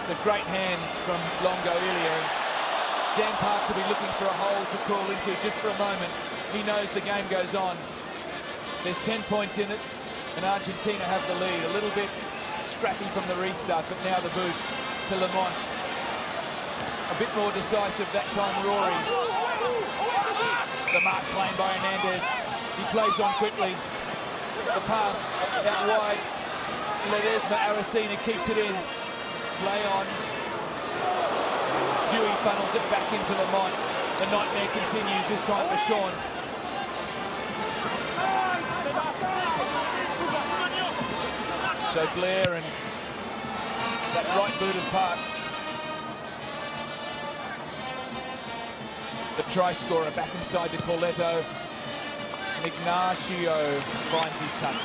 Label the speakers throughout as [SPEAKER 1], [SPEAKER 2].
[SPEAKER 1] So great hands from Longo Ilya. Dan Parks will be looking for a hole to crawl into just for a moment. He knows the game goes on. There's 10 points in it, and Argentina have the lead. A little bit scrappy from the restart, but now the boot to Lamont. A bit more decisive that time, Rory. The mark claimed by Hernandez. He plays on quickly. The pass out wide. Ledesma Aracena keeps it in. Play on. Dewey funnels it back into Lamont. The nightmare continues, this time for Sean. So Blair and that right boot of Parks. The try scorer back inside to Corletto. And Ignacio finds his touch.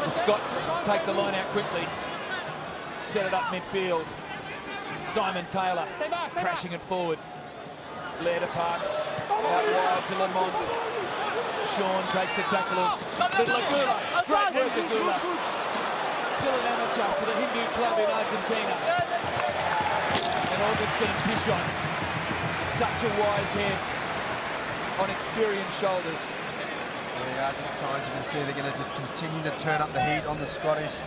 [SPEAKER 1] The Scots take the line out quickly. Set it up midfield. Simon Taylor crashing it forward. Blair to Parks. Out wide to Lamont. Sean takes the tackle of Little Agula. Great work, Agula. Still an amateur for the Hindu club in Argentina. And Augustin Pichon. Such a wise head on experienced shoulders.
[SPEAKER 2] The Argentines, you can see they're going to just continue to turn up the heat on the Scottish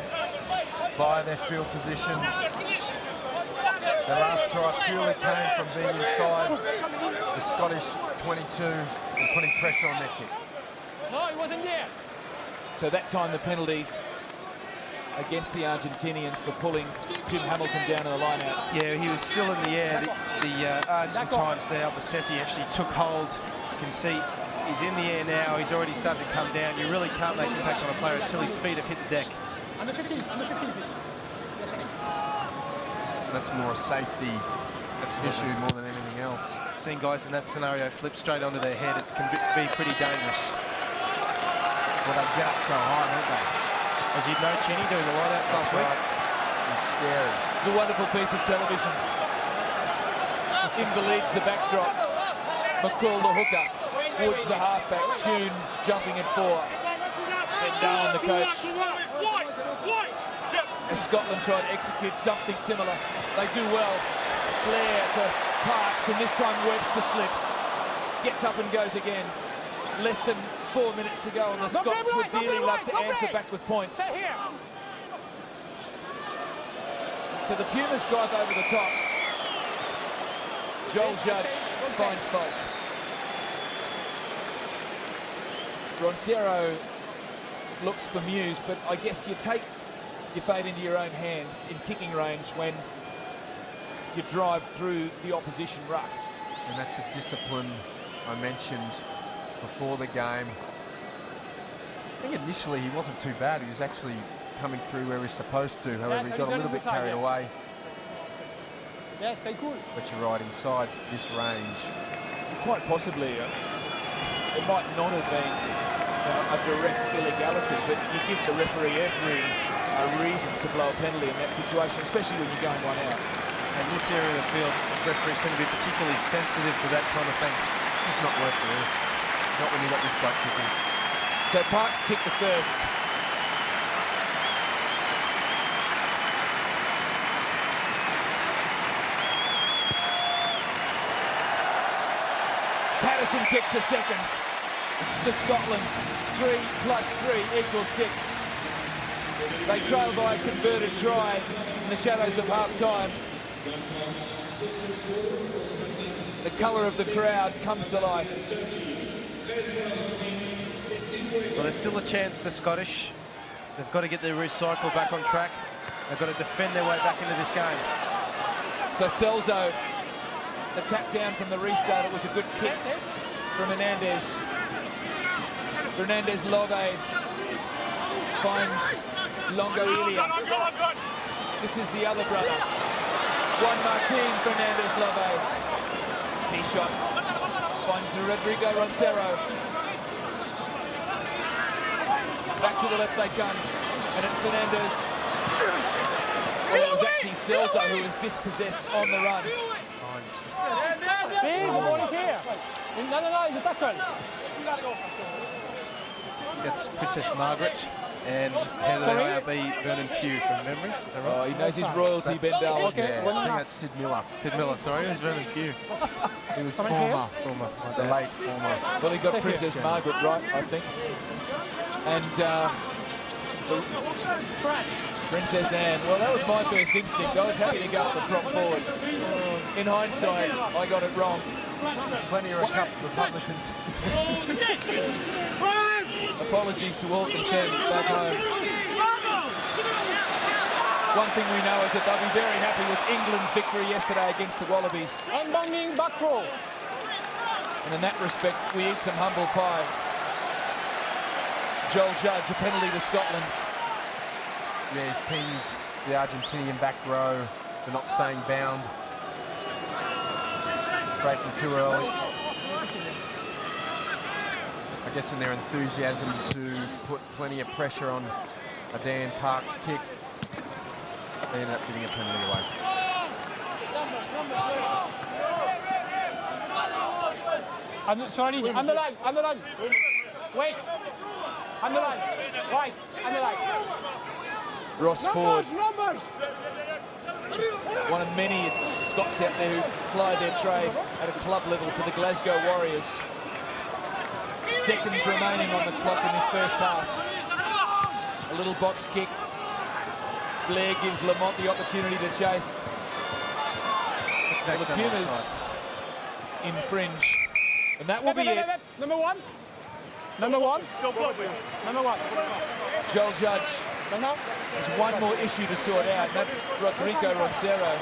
[SPEAKER 2] via their field position. The last try purely came from being inside the Scottish 22 and putting pressure on their kick.
[SPEAKER 3] No, he wasn't there.
[SPEAKER 1] So that time the penalty against the Argentinians for pulling Jim Hamilton down in the line-out.
[SPEAKER 4] Yeah, he was still in the air. The Argentines there, Albacete actually took hold. You can see he's in the air now. He's already started to come down. You really can't make impact on a player until his feet have hit the deck.
[SPEAKER 3] Under 15, please.
[SPEAKER 2] That's more a safety issue more than anything else.
[SPEAKER 4] Seeing guys in that scenario flip straight onto their head, it can be pretty dangerous.
[SPEAKER 2] Well, they get up so high, don't they?
[SPEAKER 4] As you'd know, Cheney doing the lineouts last week.
[SPEAKER 2] It's scary.
[SPEAKER 1] It's a wonderful piece of television. Invalides the backdrop. McCall the hooker. Woods the halfback. Tune jumping at 4. Then Darwin the coach. As Scotland try to execute something similar, they do well. Blair to Parks, and this time Webster slips. Gets up and goes again. Less than 4 minutes to go, and the Scots would dearly love to answer back with points. So the Pumas drive over the top. Joel Judge finds fault. Roncero looks bemused, but I guess you take your fate into your own hands in kicking range when you drive through the opposition ruck.
[SPEAKER 2] And that's the discipline I mentioned before the game. I think initially he wasn't too bad. He was actually coming through where he's supposed to. However, he got a little bit carried away.
[SPEAKER 3] Yeah, stay cool.
[SPEAKER 2] But you're right, inside this range.
[SPEAKER 1] Quite possibly, it might not have been a direct illegality, but you give the referee every reason to blow a penalty in that situation, especially when you're going one out.
[SPEAKER 4] And this area of the field, referees can be particularly sensitive to that kind of thing.
[SPEAKER 2] It's just not worth the risk. Not when you've got this bloke kicking.
[SPEAKER 1] So Parks kicked the first. Patterson kicks the second. For Scotland, 3 + 3 = 6. They trail by a converted try in the shadows of half-time. The colour of the crowd comes to life.
[SPEAKER 4] Well, there's still a chance, the Scottish. They've got to get their recycle back on track. They've got to defend their way back into this game.
[SPEAKER 1] So Celso, the tap down from the restart, it was a good kick from Hernandez. Hernandez Love finds Longo Ilya. This is the other brother. Juan Martin Fernandez Love. Knee shot. Finds the Rodrigo Roncero. Back to the left they come. And it's Fernandez. Well, it was actually Celso who was dispossessed on the run.
[SPEAKER 3] Big, the ball is here. No, it's a tackle.
[SPEAKER 4] That's Princess Margaret. and head of the ARB, Vernon Pugh from memory. Is that right?
[SPEAKER 1] Oh, he knows his royalty, Ben Dale.
[SPEAKER 2] Okay, I think that's Sid Miller.
[SPEAKER 4] Sid Miller, sorry, it was Vernon Pugh.
[SPEAKER 2] He was former, the late former.
[SPEAKER 1] Well, he got Princess Margaret right, I think. And Princess Anne. Well, that was my first instinct. I was happy to go at the prop forward. In hindsight, I got it wrong.
[SPEAKER 2] Plenty of Republicans.
[SPEAKER 1] Apologies to all concerned back home. One thing we know is that they'll be very happy with England's victory yesterday against the Wallabies.
[SPEAKER 3] Unbundling back row.
[SPEAKER 1] And in that respect, we eat some humble pie. Joel Judge, a penalty to Scotland.
[SPEAKER 2] Yeah, he's pinged the Argentinian back row for not staying bound. Breaking too early. I guess in their enthusiasm to put plenty of pressure on a Dan Parks kick, they ended up giving a penalty away.
[SPEAKER 3] Sorry, underline. Wait. Underline. Right, underline.
[SPEAKER 1] Ross Ford, one of many Scots out there who ply their trade at a club level for the Glasgow Warriors. Seconds remaining on the clock in this first half. A little box kick. Blair gives Lamont the opportunity to chase. Well, the Pumas infringe. And that will be it.
[SPEAKER 3] Number one.
[SPEAKER 1] Joel Judge has one more issue to sort out, and that's Rodrigo Roncero.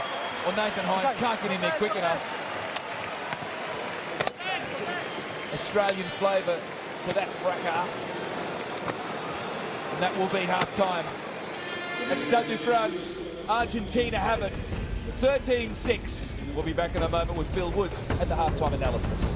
[SPEAKER 1] Well, Nathan Hines can't get in there quick enough. Australian flavour to that fracas. And that will be half-time. At Stade de France, Argentina have it. 13-6. We'll be back in a moment with Bill Woods at the half-time analysis.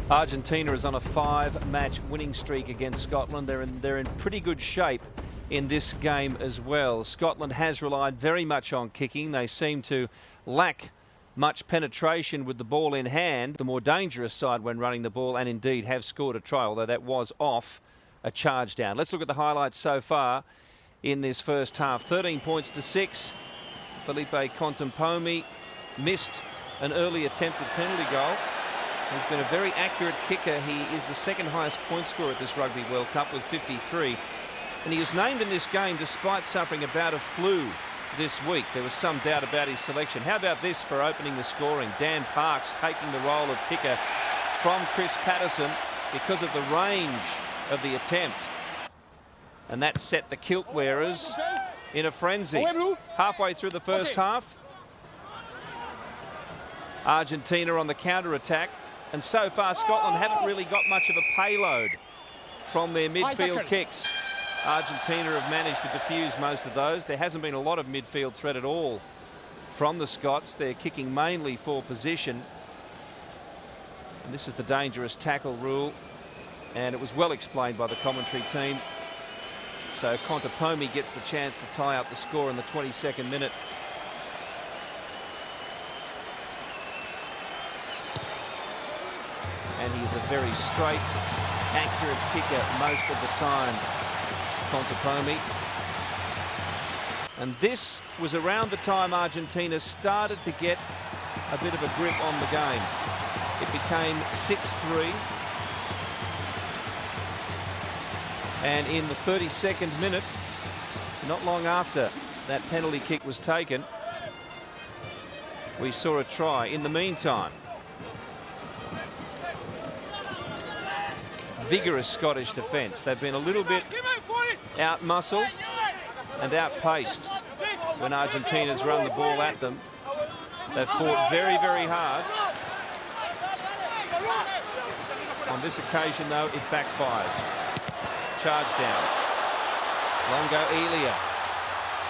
[SPEAKER 5] Argentina is on a 5-match winning streak against Scotland. They're in pretty good shape in this game as well. Scotland has relied very much on kicking. They seem to lack much penetration with the ball in hand. The more dangerous side when running the ball, and indeed have scored a try, although that was off a charge down. Let's look at the highlights so far in this first half. 13 points to 6. Felipe Contempomi missed an early attempted penalty goal. He's been a very accurate kicker. He is the second highest point scorer at this Rugby World Cup with 53. And he was named in this game despite suffering a bout of flu this week. There was some doubt about his selection. How about this for opening the scoring? Dan Parks taking the role of kicker from Chris Patterson because of the range of the attempt. And that set the kilt wearers in a frenzy. Halfway through the first half, Argentina on the counter-attack. And so far, Scotland haven't really got much of a payload from their midfield kicks. Argentina have managed to defuse most of those. There hasn't been a lot of midfield threat at all from the Scots. They're kicking mainly for position. And this is the dangerous tackle rule. And it was well explained by the commentary team. So Contempomi gets the chance to tie up the score in the 22nd minute. And he is a very straight, accurate kicker most of the time, Contempomi. And this was around the time Argentina started to get a bit of a grip on the game. It became 6-3. And in the 32nd minute, not long after that penalty kick was taken, we saw a try. In the meantime, vigorous Scottish defence. They've been a little bit out-muscled and out-paced when Argentina's run the ball at them. They've fought very, very hard. On this occasion, though, it backfires. Charge down. Longo Elia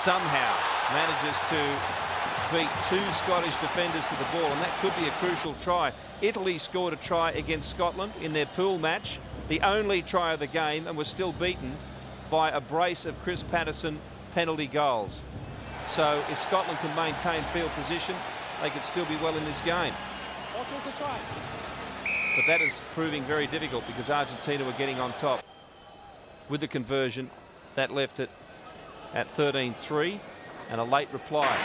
[SPEAKER 5] somehow manages to beat two Scottish defenders to the ball, and that could be a crucial try. Italy scored a try against Scotland in their pool match, the only try of the game, and was still beaten by a brace of Chris Patterson penalty goals. So if Scotland can maintain field position, they could still be well in this game. But that is proving very difficult because Argentina were getting on top. With the conversion, that left it at 13-3 and a late reply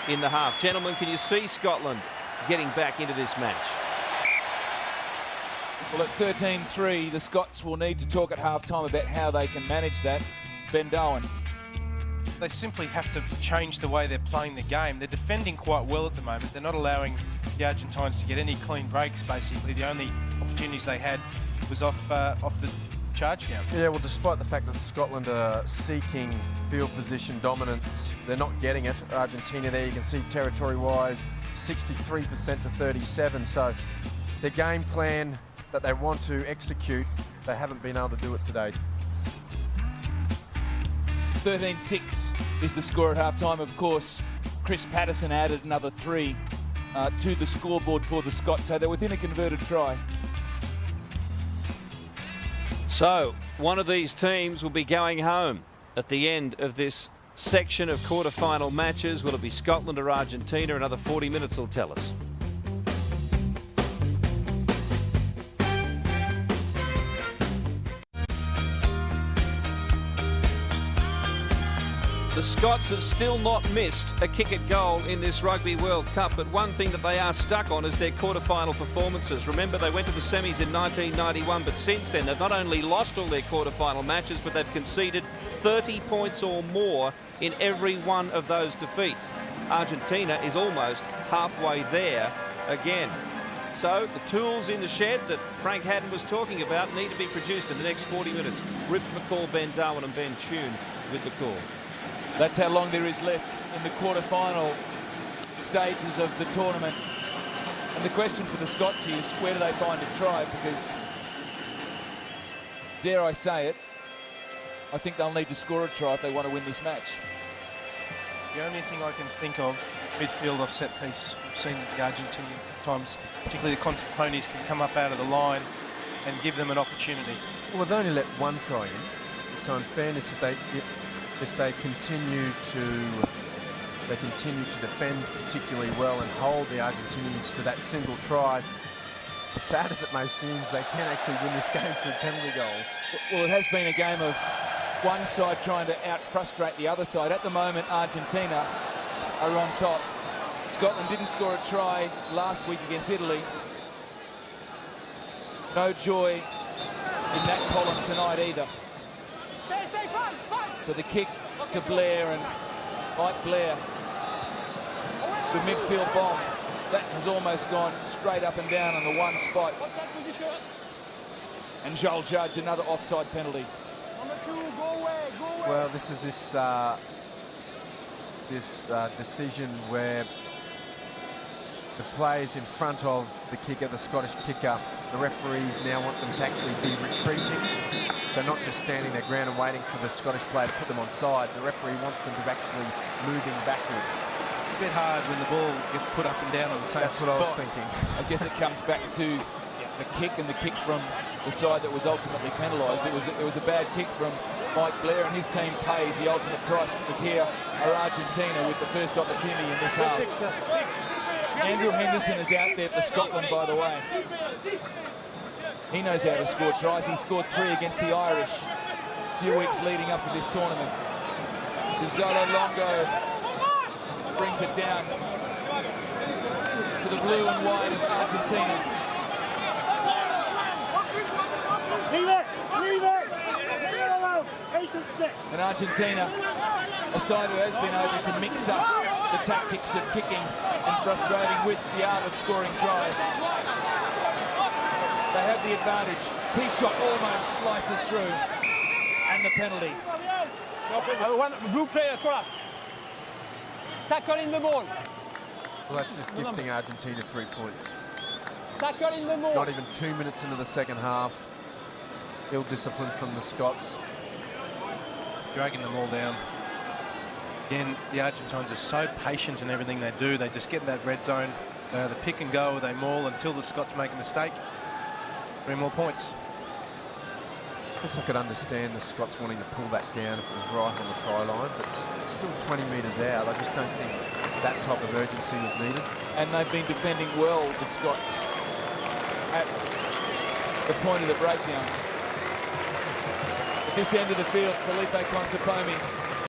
[SPEAKER 5] in the half. Gentlemen, can you see Scotland getting back into this match?
[SPEAKER 1] Well, at 13-3, the Scots will need to talk at half-time about how they can manage that. Ben Darwin.
[SPEAKER 4] They simply have to change the way they're playing the game. They're defending quite well at the moment. They're not allowing the Argentines to get any clean breaks, basically. The only opportunities they had was off the charge down.
[SPEAKER 2] Yeah, well, despite the fact that Scotland are seeking field position dominance, they're not getting it. Argentina there, you can see territory-wise, 63% to 37. So their game plan that they want to execute, they haven't been able to do it today.
[SPEAKER 1] 13-6 is the score at half-time. Of course, Chris Patterson added another 3 to the scoreboard for the Scots, so they're within a converted try.
[SPEAKER 5] So one of these teams will be going home at the end of this section of quarter-final matches. Will it be Scotland or Argentina? Another 40 minutes will tell us. The Scots have still not missed a kick at goal in this Rugby World Cup, but one thing that they are stuck on is their quarter-final performances. Remember, they went to the semis in 1991, but since then they've not only lost all their quarter-final matches, but they've conceded 30 points or more in every one of those defeats. Argentina is almost halfway there again. So the tools in the shed that Frank Haddon was talking about need to be produced in the next 40 minutes. Rip McCall, Ben Darwin and Ben Tune with the call.
[SPEAKER 1] That's how long there is left in the quarter-final stages of the tournament. And the question for the Scots is, where do they find a try? Because, dare I say it, I think they'll need to score a try if they want to win this match.
[SPEAKER 4] The only thing I can think of, midfield off set piece. We've seen that the Argentinians sometimes, particularly the Contemporaries, can come up out of the line and give them an opportunity.
[SPEAKER 2] Well, they've only let 1 try in. So in fairness, if they continue to defend particularly well and hold the Argentinians to that single try, as sad as it may seem, they can actually win this game through penalty goals.
[SPEAKER 1] Well, it has been a game of one side trying to out-frustrate the other side. At the moment, Argentina are on top. Scotland didn't score a try last week against Italy. No joy in that column tonight either. So the kick to Blair, and Mike Blair, the midfield bomb, that has almost gone straight up and down on the one spot. And Joel Judge, another offside penalty.
[SPEAKER 2] Well, this is this decision where the players in front of the kicker, the Scottish kicker, the referees now want them to actually be retreating. So not just standing their ground and waiting for the Scottish player to put them on side. The referee wants them to be actually moving backwards.
[SPEAKER 4] It's a bit hard when the ball gets put up and down on the same
[SPEAKER 2] That's
[SPEAKER 4] spot.
[SPEAKER 2] what I was thinking.
[SPEAKER 1] I guess it comes back to the kick, and the kick from the side that was ultimately penalised. It was a bad kick from Mike Blair, and his team pays the ultimate price, because here are Argentina with the first opportunity in this half. Andrew Henderson is out there for Scotland, by the way. He knows how to score tries. He scored 3 against the Irish a few weeks leading up to this tournament. Gonzalo Longo brings it down to the blue and white of Argentina. And Argentina, a side who has been able to mix up the tactics of kicking and frustrating with the art of scoring tries. They have the advantage. P-shot almost slices through. And the penalty.
[SPEAKER 3] Blue player collapse. Tackle in the ball.
[SPEAKER 2] Well, that's just gifting Argentina 3 points.
[SPEAKER 3] Tackle in the ball.
[SPEAKER 2] Not even 2 minutes into the second half. Ill discipline from the Scots.
[SPEAKER 4] Dragging them all down. Again, the Argentines are so patient in everything they do. They just get in that red zone. They either pick and go or they maul until the Scots make a mistake. 3 more points.
[SPEAKER 2] I guess I could understand the Scots wanting to pull that down if it was right on the try line, but it's still 20 metres out. I just don't think that type of urgency was needed.
[SPEAKER 1] And they've been defending well, the Scots, at the point of the breakdown. At this end of the field, Felipe Consopomi